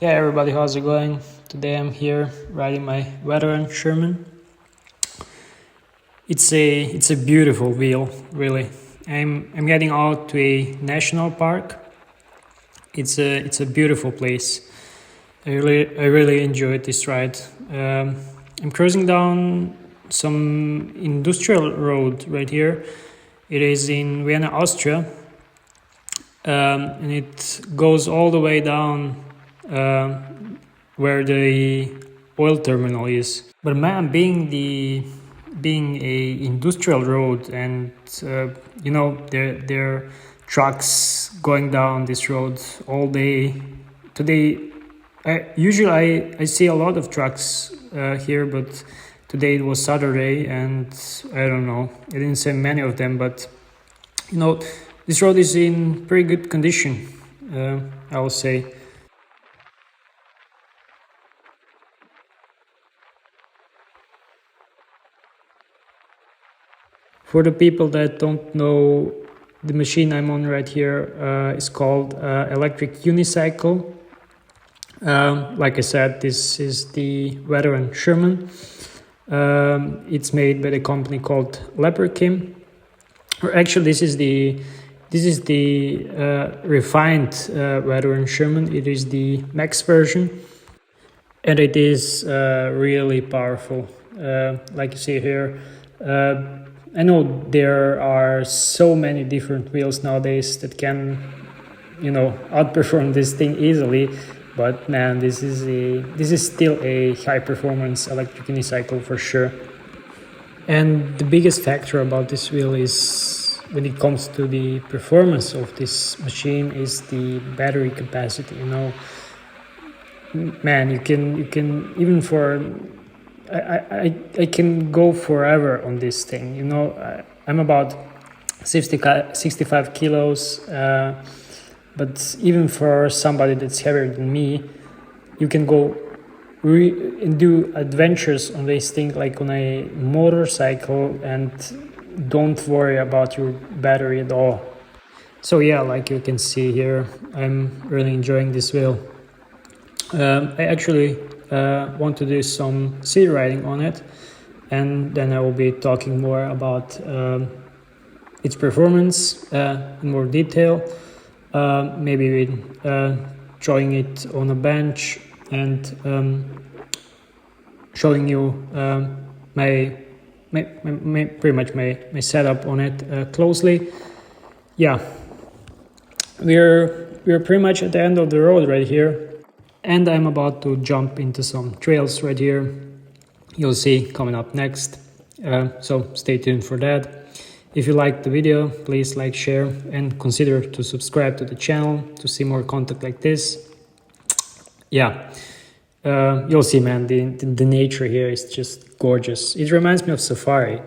Yeah, everybody, how's it going? Today I'm here riding my veteran Sherman. It's a beautiful wheel, really. I'm getting out to a national park. It's a beautiful place. I really enjoyed this ride. I'm cruising down some industrial road right here. It is in Vienna, Austria, and it goes all the way down where the oil terminal is. But man, being a industrial road, and there are trucks going down this road all day. Today, I see a lot of trucks here, but today it was Saturday, and I don't know. I didn't see many of them, but this road is in pretty good condition, I will say. For the people that don't know, the machine I'm on right here is called electric UNICYCLE. Like I said, this is the veteran Sherman. It's made by a company called LeaperKim. Or actually, this is the refined veteran Sherman. It is the max version, and it is really powerful. Like you see here. I know there are so many different wheels nowadays that can, outperform this thing easily. But man, this is still a high performance electric unicycle for sure. And the biggest factor about this wheel is, when it comes to the performance of this machine, is the battery capacity. Man, you can even for. I can go forever on this thing. I'm about 65 kilos, but even for somebody that's heavier than me, you can go and do adventures on this thing like on a motorcycle and don't worry about your battery at all. So yeah, like you can see here, I'm really enjoying this wheel. I actually want to do some city riding on it, and then I will be talking more about its performance in more detail, maybe with drawing it on a bench and showing you my pretty much my setup on it closely. Yeah, we're pretty much at the end of the road right here. And I'm about to jump into some trails right here. You'll see coming up next. So stay tuned for that. If you liked the video, please like, share, and consider to subscribe to the channel to see more content like this. Yeah, you'll see, man, the nature here is just gorgeous. It reminds me of safari.